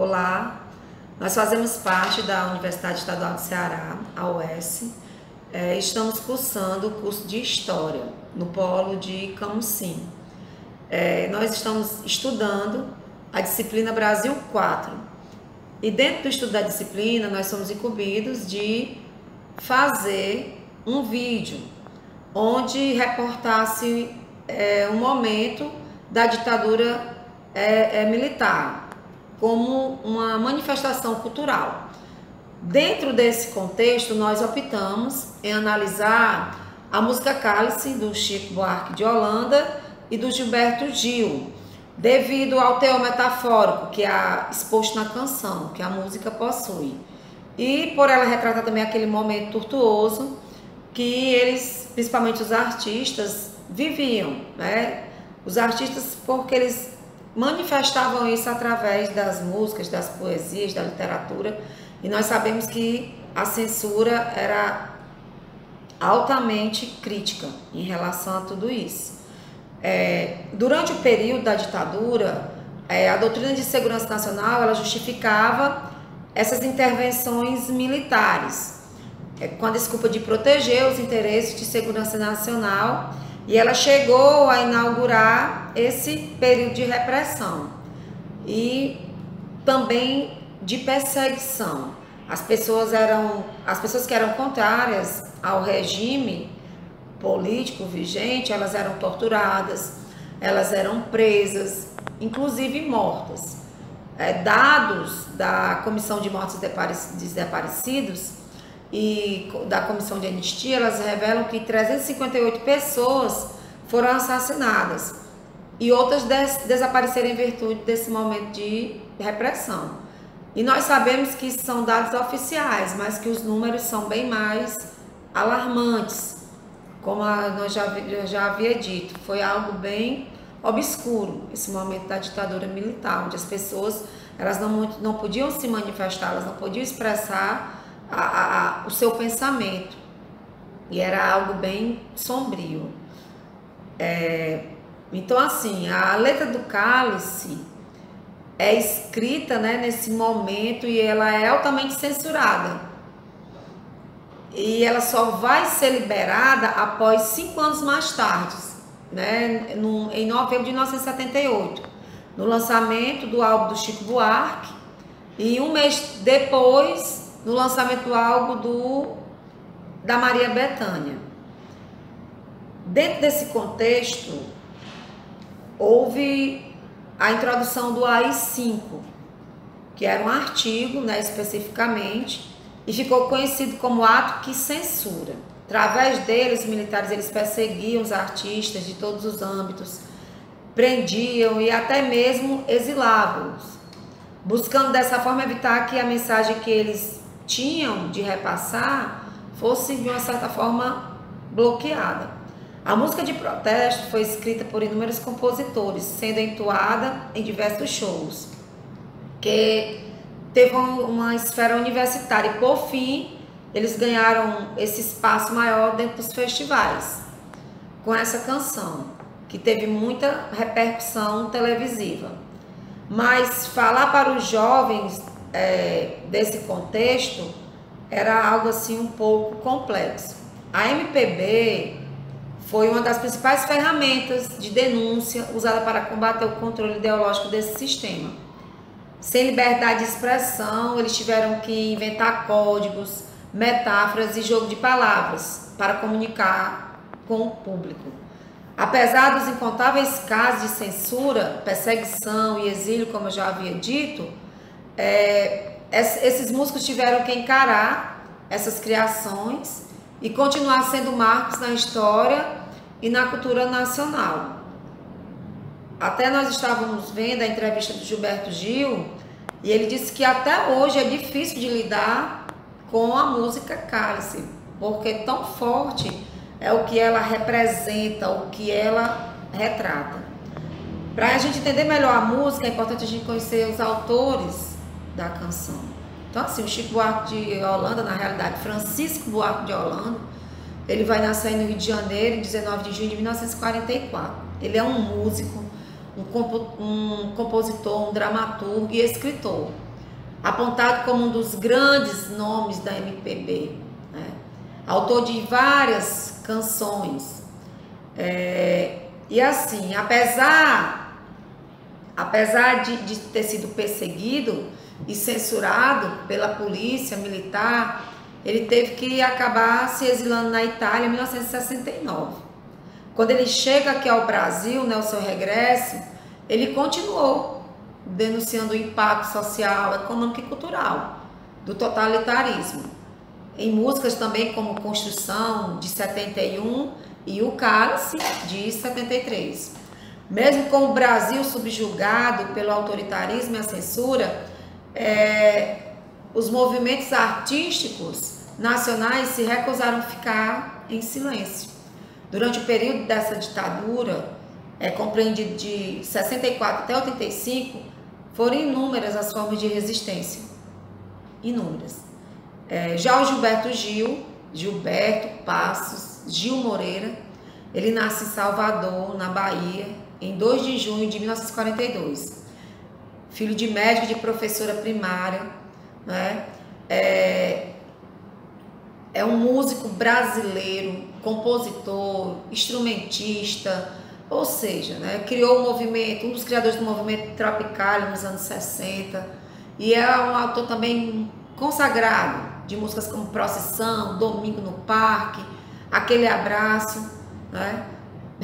Olá, nós fazemos parte da Universidade Estadual do Ceará, a UES. Estamos cursando o curso de História no polo de Camusim. Nós estamos estudando a disciplina Brasil 4 e dentro do estudo da disciplina nós somos incumbidos de fazer um vídeo onde reportasse um momento da ditadura militar como uma manifestação cultural. Dentro desse contexto, nós optamos em analisar a música Cálice, do Chico Buarque de Holanda e do Gilberto Gil, devido ao teor metafórico que é exposto na canção, que a música possui. E por ela retratar também aquele momento tortuoso que eles, principalmente os artistas, viviam, né? Os artistas, porque eles manifestavam isso através das músicas, das poesias, da literatura, e nós sabemos que a censura era altamente crítica em relação a tudo isso. Durante o período da ditadura, a doutrina de segurança nacional ela justificava essas intervenções militares com a desculpa de proteger os interesses de segurança nacional. E ela chegou a inaugurar esse período de repressão e também de perseguição. As pessoas que eram contrárias ao regime político vigente, elas eram torturadas, elas eram presas, inclusive mortas. Dados da Comissão de Mortos Desaparecidos e da Comissão de Anistia, elas revelam que 358 pessoas foram assassinadas e outras desapareceram em virtude desse momento de repressão. E nós sabemos que são dados oficiais, mas que os números são bem mais alarmantes, como nós já havia dito. Foi algo bem obscuro esse momento da ditadura militar, onde as pessoas elas não podiam se manifestar, elas não podiam expressar o seu pensamento, e era algo bem sombrio. Então, assim, a letra do Cálice é escrita, né, nesse momento, e ela é altamente censurada, e ela só vai ser liberada após 5 anos mais tarde, né, em novembro de 1978, no lançamento do álbum do Chico Buarque, e um mês depois no lançamento do álbum da Maria Bethânia. Dentro desse contexto, houve a introdução do AI-5, que era um artigo, né, especificamente, e ficou conhecido como ato que censura. Através dele, os militares eles perseguiam os artistas de todos os âmbitos, prendiam e até mesmo exilavam-os, buscando dessa forma evitar que a mensagem que eles tinham de repassar fosse de uma certa forma bloqueada. A música de protesto foi escrita por inúmeros compositores, sendo entoada em diversos shows, que teve uma esfera universitária e por fim eles ganharam esse espaço maior dentro dos festivais com essa canção, que teve muita repercussão televisiva. Mas falar para os jovens desse contexto era algo assim um pouco complexo. A MPB foi uma das principais ferramentas de denúncia usada para combater o controle ideológico desse sistema. Sem liberdade de expressão, eles tiveram que inventar códigos, metáforas e jogo de palavras para comunicar com o público. Apesar dos incontáveis casos de censura, perseguição e exílio, como eu já havia dito, esses músicos tiveram que encarar essas criações e continuar sendo marcos na história e na cultura nacional. Até nós estávamos vendo a entrevista do Gilberto Gil e ele disse que até hoje é difícil de lidar com a música Cálice, porque tão forte é o que ela representa, o que ela retrata. Para a gente entender melhor a música, é importante a gente conhecer os autores da canção. Então, assim, o Chico Buarque de Holanda, na realidade, Francisco Buarque de Holanda, ele vai nascer no Rio de Janeiro, em 19 de junho de 1944. Ele é um músico, um compositor, um dramaturgo e escritor. apontado como um dos grandes nomes da MPB, né? Autor de várias canções. E assim, apesar de ter sido perseguido e censurado pela polícia militar, ele teve que acabar se exilando na Itália em 1969. Quando ele chega aqui ao Brasil, né, o seu regresso, ele continuou denunciando o impacto social, econômico e cultural do totalitarismo. Em músicas também como Construção, de 71, e O Cálice, de 73. Mesmo com o Brasil subjugado pelo autoritarismo e a censura, os movimentos artísticos nacionais se recusaram a ficar em silêncio. Durante o período dessa ditadura, compreendido de 64 até 85, foram inúmeras as formas de resistência. Inúmeras. Já o Gilberto Passos Gil Moreira, ele nasce em Salvador, na Bahia, em 2 de junho de 1942. Filho de médico e de professora primária, né? É um músico brasileiro, compositor, instrumentista, ou seja, né, criou um movimento, um dos criadores do movimento Tropicália nos anos 60, e é um autor também consagrado de músicas como Procissão, Domingo no Parque, Aquele Abraço, né?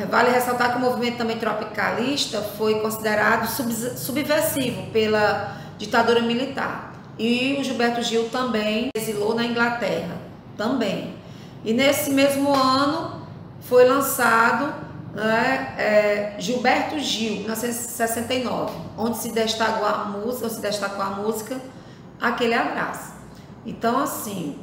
Vale ressaltar que o movimento também tropicalista foi considerado subversivo pela ditadura militar. E o Gilberto Gil também exilou na Inglaterra, também. E nesse mesmo ano foi lançado, né, Gilberto Gil, 1969, onde se destacou a música Aquele Abraço. Então, assim,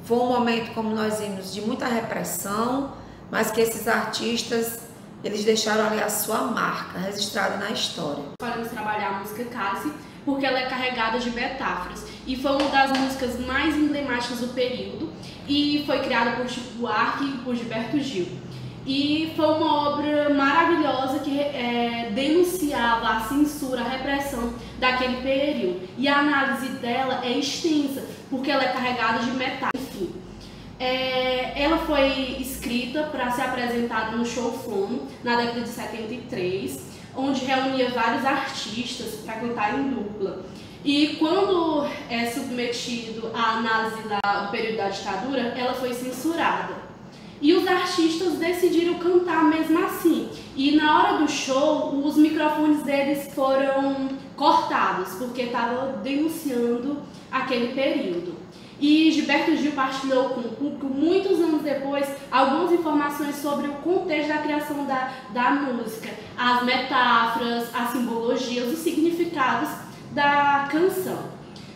foi um momento, como nós vimos, de muita repressão, mas que esses artistas, eles deixaram ali a sua marca registrada na história. Podemos trabalhar a música Cálice porque ela é carregada de metáforas e foi uma das músicas mais emblemáticas do período e foi criada por Chico Buarque e por Gilberto Gil. E foi uma obra maravilhosa que denunciava a censura, a repressão daquele período. E a análise dela é extensa, porque ela é carregada de metáforas. Enfim, ela foi escrita para ser apresentada no Show Fono, na década de 73, onde reunia vários artistas para cantar em dupla. E quando é submetido à análise do período da ditadura, ela foi censurada. E os artistas decidiram cantar mesmo assim. E na hora do show, os microfones deles foram cortados, porque estava denunciando aquele período. E Gilberto Gil partilhou com o público, muitos anos depois, algumas informações sobre o contexto da criação da música, as metáforas, as simbologias, os significados da canção.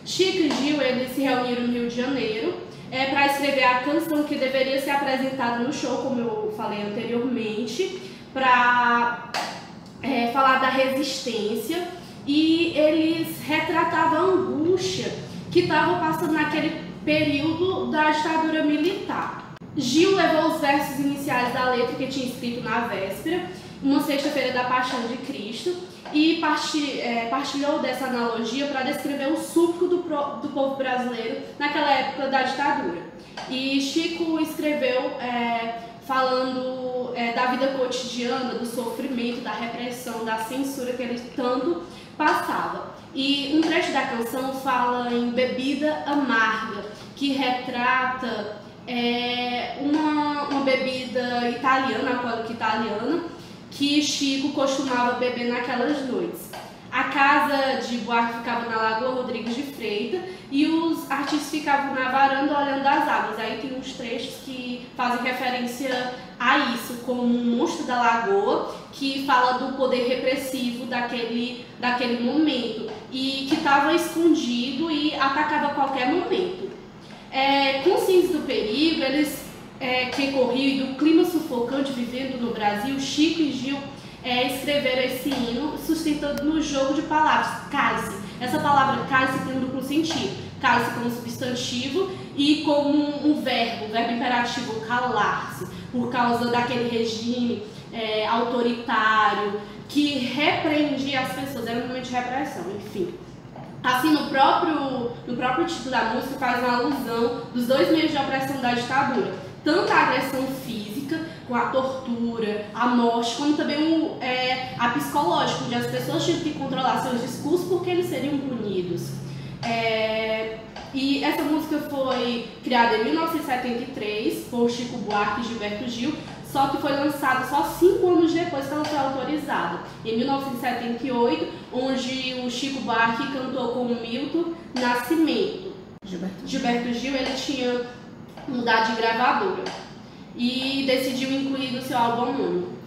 Chico e Gil, eles se reuniram no Rio de Janeiro, para escrever a canção que deveria ser apresentada no show, como eu falei anteriormente, para falar da resistência, e eles retratavam a angústia que estava passando naquele período da ditadura militar. Gil levou os versos iniciais da letra que tinha escrito na véspera, uma sexta-feira da Paixão de Cristo, e partilhou dessa analogia para descrever o súplico do povo brasileiro naquela época da ditadura. E Chico escreveu falando da vida cotidiana, do sofrimento, da repressão, da censura que ele tanto passava. E um trecho da canção fala em bebida amarga, que retrata uma bebida italiana, alcoólica italiana, que Chico costumava beber naquelas noites. A casa de Buarque ficava na Lagoa Rodrigues de Freitas e os artistas ficavam na varanda olhando as águas. Aí tem uns trechos que fazem referência a isso, como um monstro da lagoa, que fala do poder repressivo daquele momento e que estava escondido e atacava a qualquer momento. Conscientes do perigo, eles que corriam e do clima sufocante vivendo no Brasil, Chico e Gil escreveram esse hino sustentando no jogo de palavras, cálice. Essa palavra cálice tem um duplo sentido, cálice como substantivo e como um verbo imperativo, calar-se, por causa daquele regime autoritário que repreendia as pessoas, era um momento de repressão, enfim. Assim, no próprio título da música faz uma alusão dos dois meios de opressão da ditadura. Tanto a agressão física, com a tortura, a morte, como também a psicológica, onde as pessoas tinham que controlar seus discursos porque eles seriam punidos. E essa música foi criada em 1973 por Chico Buarque e Gilberto Gil, só que foi lançada só 5 anos depois que ela foi autorizada. Em 1978, onde o Chico Buarque cantou com o Milton Nascimento. Gilberto Gil ele tinha mudado de gravadora e decidiu incluir no seu álbum homônimo.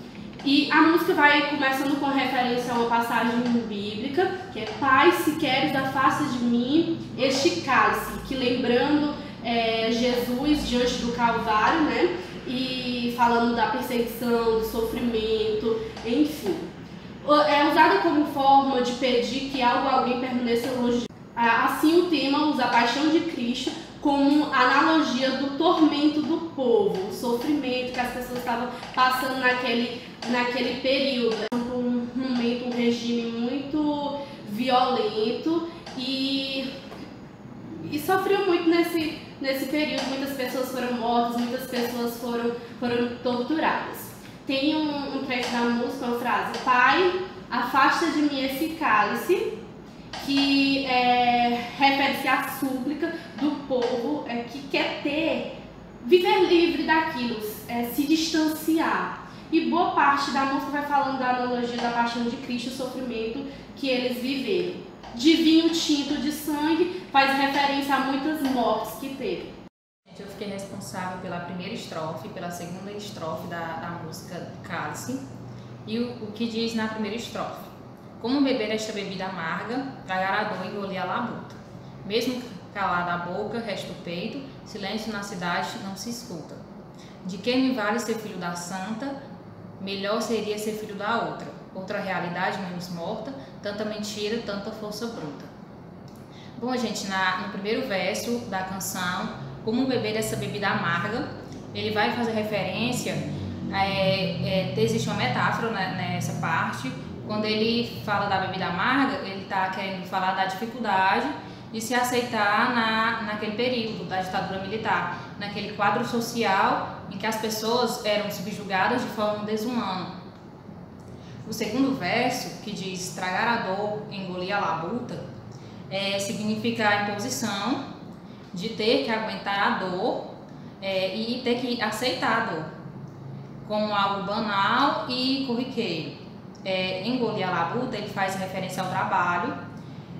E a música vai começando com referência a uma passagem bíblica, que é: Pai, se queres, afasta de mim este cálice, que lembrando Jesus diante do Calvário, né? E falando da perseguição, do sofrimento, enfim. É usada como forma de pedir que algo ou alguém permaneça longe. Assim, o tema usa a paixão de Cristo como analogia do tormento do povo, o sofrimento que as pessoas estavam passando naquele período. Um regime muito violento e sofreu muito nesse período. Muitas pessoas foram mortas, muitas pessoas foram torturadas. Tem um trecho da música, uma frase: Pai, afasta de mim esse cálice, que refere-se à súplica do povo que quer viver livre daquilo, se distanciar. E boa parte da música vai falando da analogia da paixão de Cristo, o sofrimento que eles viveram. De vinho tinto de sangue faz referência a muitas mortes que teve. Eu fiquei responsável pela primeira estrofe, pela segunda estrofe da música Cálice. E o que diz na primeira estrofe: Como beber esta bebida amarga, tragar a dor e engolir a labuta. Mesmo calada a boca, resta o peito, silêncio na cidade não se escuta. De que me vale ser filho da santa? Melhor seria ser filho da outra. Outra realidade menos morta, tanta mentira, tanta força bruta. Bom, gente, no primeiro verso da canção, Como beber essa bebida amarga, ele vai fazer referência, existe uma metáfora nessa parte. Quando ele fala da bebida amarga, ele está querendo falar da dificuldade de se aceitar naquele período da ditadura militar, naquele quadro social em que as pessoas eram subjugadas de forma desumana. O segundo verso, que diz tragar a dor, engolir a labuta, significa a imposição de ter que aguentar a dor e ter que aceitar a dor como algo banal e corriqueiro. Engolir a labuta, ele faz referência ao trabalho,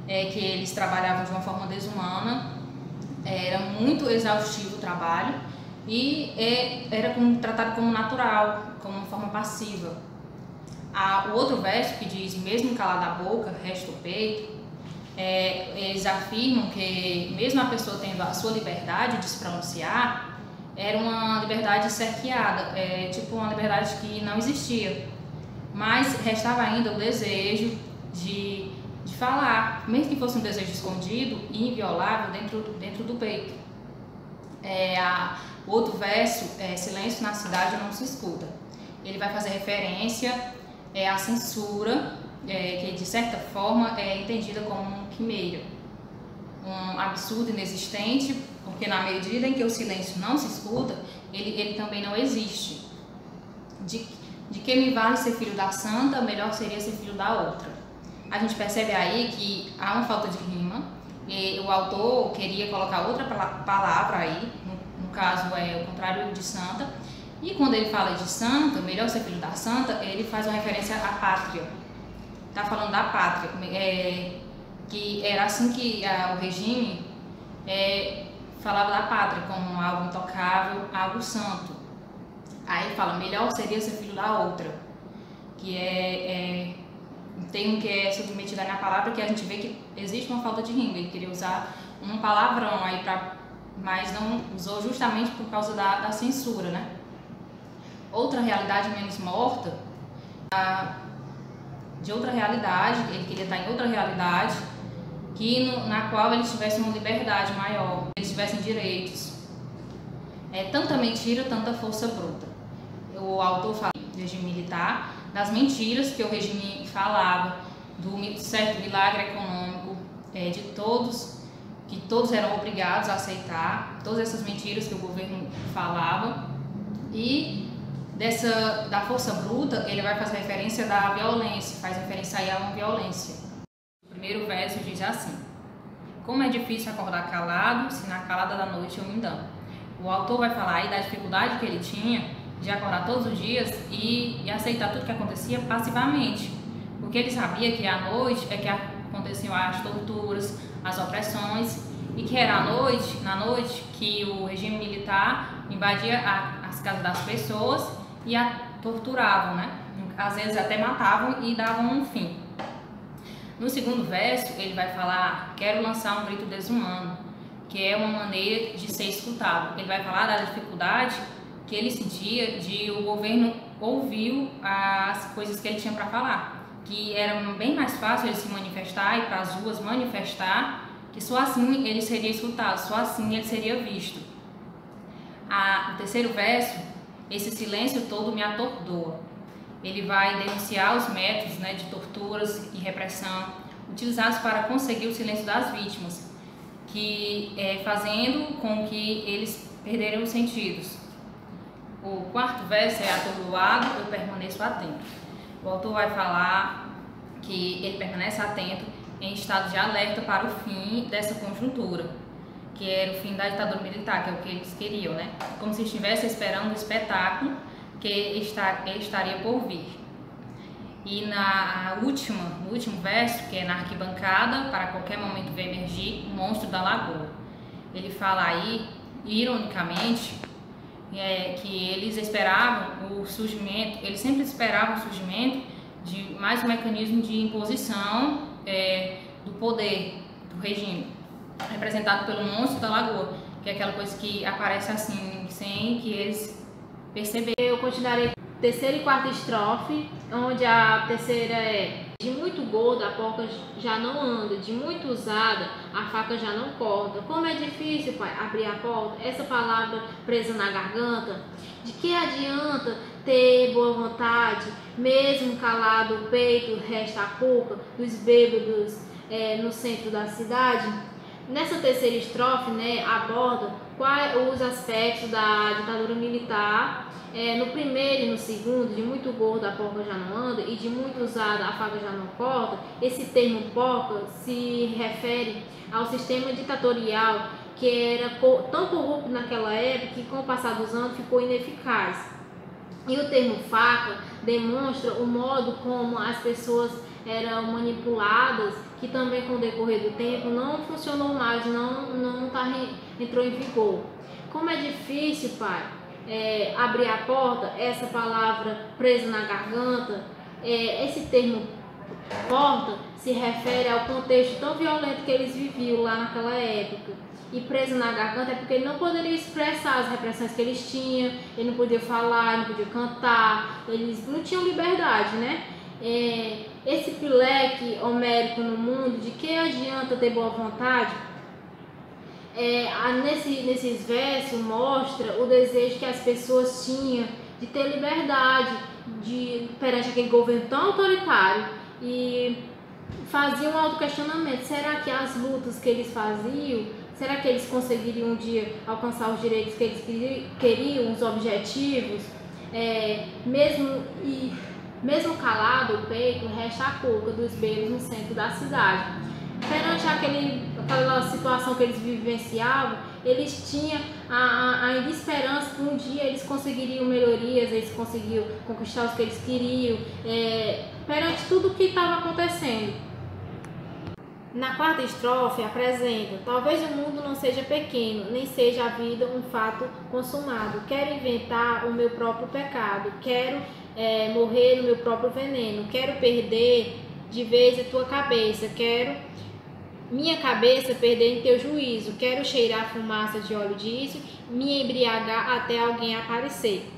que eles trabalhavam de uma forma desumana, era muito exaustivo o trabalho e era tratado como natural, como uma forma passiva. O outro verso, que diz mesmo calada a boca, resta o peito, eles afirmam que mesmo a pessoa tendo a sua liberdade de se pronunciar, era uma liberdade cerceada, tipo uma liberdade que não existia. Mas restava ainda o desejo de falar, mesmo que fosse um desejo escondido e inviolável dentro do peito. O outro verso, silêncio na cidade não se escuta. Ele vai fazer referência à censura, que de certa forma é entendida como um quimeira, um absurdo inexistente, porque na medida em que o silêncio não se escuta, ele também não existe. De que me vale ser filho da santa, melhor seria ser filho da outra. A gente percebe aí que há uma falta de rima, e o autor queria colocar outra palavra aí, no caso o contrário de santa, e quando ele fala de santa, melhor ser filho da santa, ele faz uma referência à pátria. Está falando da pátria, que era assim que o regime falava da pátria como algo intocável, algo santo. Aí ele fala, melhor seria ser filho da outra, que tem um que é submetido na palavra, que a gente vê que existe uma falta de rima. Ele queria usar um palavrão aí, mas não usou justamente por causa da censura, né? Outra realidade menos morta, de outra realidade, ele queria estar em outra realidade, na qual eles tivessem uma liberdade maior, eles tivessem direitos. Tanta mentira, tanta força bruta. O autor fala do regime militar, das mentiras que o regime falava, do certo milagre econômico, de todos, que todos eram obrigados a aceitar todas essas mentiras que o governo falava, e da força bruta ele vai fazer referência da violência, faz referência aí a uma violência. O primeiro verso diz assim: como é difícil acordar calado, se na calada da noite eu me engano. O autor vai falar aí da dificuldade que ele tinha de acordar todos os dias e aceitar tudo que acontecia passivamente, porque ele sabia que à noite é que aconteciam as torturas, as opressões, e que era na noite que o regime militar invadia as casas das pessoas e a torturavam, né? Às vezes até matavam e davam um fim. No segundo verso ele vai falar: quero lançar um grito desumano, que é uma maneira de ser escutado. Ele vai falar da dificuldade que ele sentia de o governo ouvir as coisas que ele tinha para falar, que era bem mais fácil ele se manifestar e para as ruas manifestar, que só assim ele seria escutado, só assim ele seria visto. O terceiro verso: esse silêncio todo me atordoa. Ele vai denunciar os métodos, né, de torturas e repressão utilizados para conseguir o silêncio das vítimas, que fazendo com que eles perderam os sentidos. O quarto verso é: atordoado, eu permaneço atento. O autor vai falar que ele permanece atento em estado de alerta para o fim dessa conjuntura, que era o fim da ditadura militar, que é o que eles queriam, né? Como se estivesse esperando o espetáculo que estaria por vir. E no último verso, que é na arquibancada, para qualquer momento ver emergir o monstro da lagoa. Ele fala aí, ironicamente, que eles esperavam o surgimento, eles sempre esperavam o surgimento de mais um mecanismo de imposição do poder, do regime, representado pelo monstro da lagoa, que é aquela coisa que aparece assim, sem que eles perceberem. Eu continuarei terceira e quarta estrofe, onde a terceira é: de muito gorda a porca já não anda, de muito usada a faca já não corta. Como é difícil, pai, abrir a porta, essa palavra presa na garganta. De que adianta ter boa vontade, mesmo calado o peito resta a cuca dos bêbados no centro da cidade? Nessa terceira estrofe, né, aborda quais os aspectos da ditadura militar. No primeiro e no segundo, de muito gordo a porca já não anda e de muito usada a faca já não corta, esse termo porca se refere ao sistema ditatorial que era tão corrupto naquela época que com o passar dos anos ficou ineficaz. E o termo faca demonstra o modo como as pessoas eram manipuladas, que também com o decorrer do tempo não funcionou mais, entrou em vigor. Como é difícil, pai, abrir a porta, essa palavra presa na garganta, esse termo porta se refere ao contexto tão violento que eles viviam lá naquela época. E preso na garganta é porque ele não poderia expressar as repressões que eles tinham, ele não podia falar, ele não podia cantar, eles não tinham liberdade, né? Esse pileque homérico no mundo, de que adianta ter boa vontade? Nesses versos mostra o desejo que as pessoas tinham de ter liberdade perante aquele governo tão autoritário, e faziam um autoquestionamento: será que as lutas que eles faziam, será que eles conseguiriam um dia alcançar os direitos que eles queriam, os objetivos? Mesmo calado o peito, resta a cuca dos bêbados no centro da cidade. Perante aquela situação que eles vivenciavam, eles tinham ainda esperança que um dia eles conseguiriam melhorias, eles conseguiriam conquistar os que eles queriam, perante tudo o que estava acontecendo. Na quarta estrofe apresenta: talvez o mundo não seja pequeno, nem seja a vida um fato consumado. Quero inventar o meu próprio pecado, quero morrer no meu próprio veneno, quero perder de vez a tua cabeça, quero minha cabeça perder em teu juízo, quero cheirar fumaça de óleo disso, me embriagar até alguém aparecer.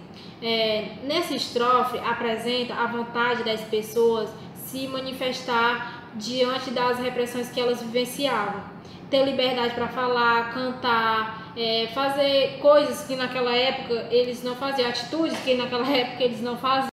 Nessa estrofe apresenta a vontade das pessoas se manifestar diante das repressões que elas vivenciavam, ter liberdade para falar, cantar, fazer coisas que naquela época eles não faziam, atitudes que naquela época eles não faziam.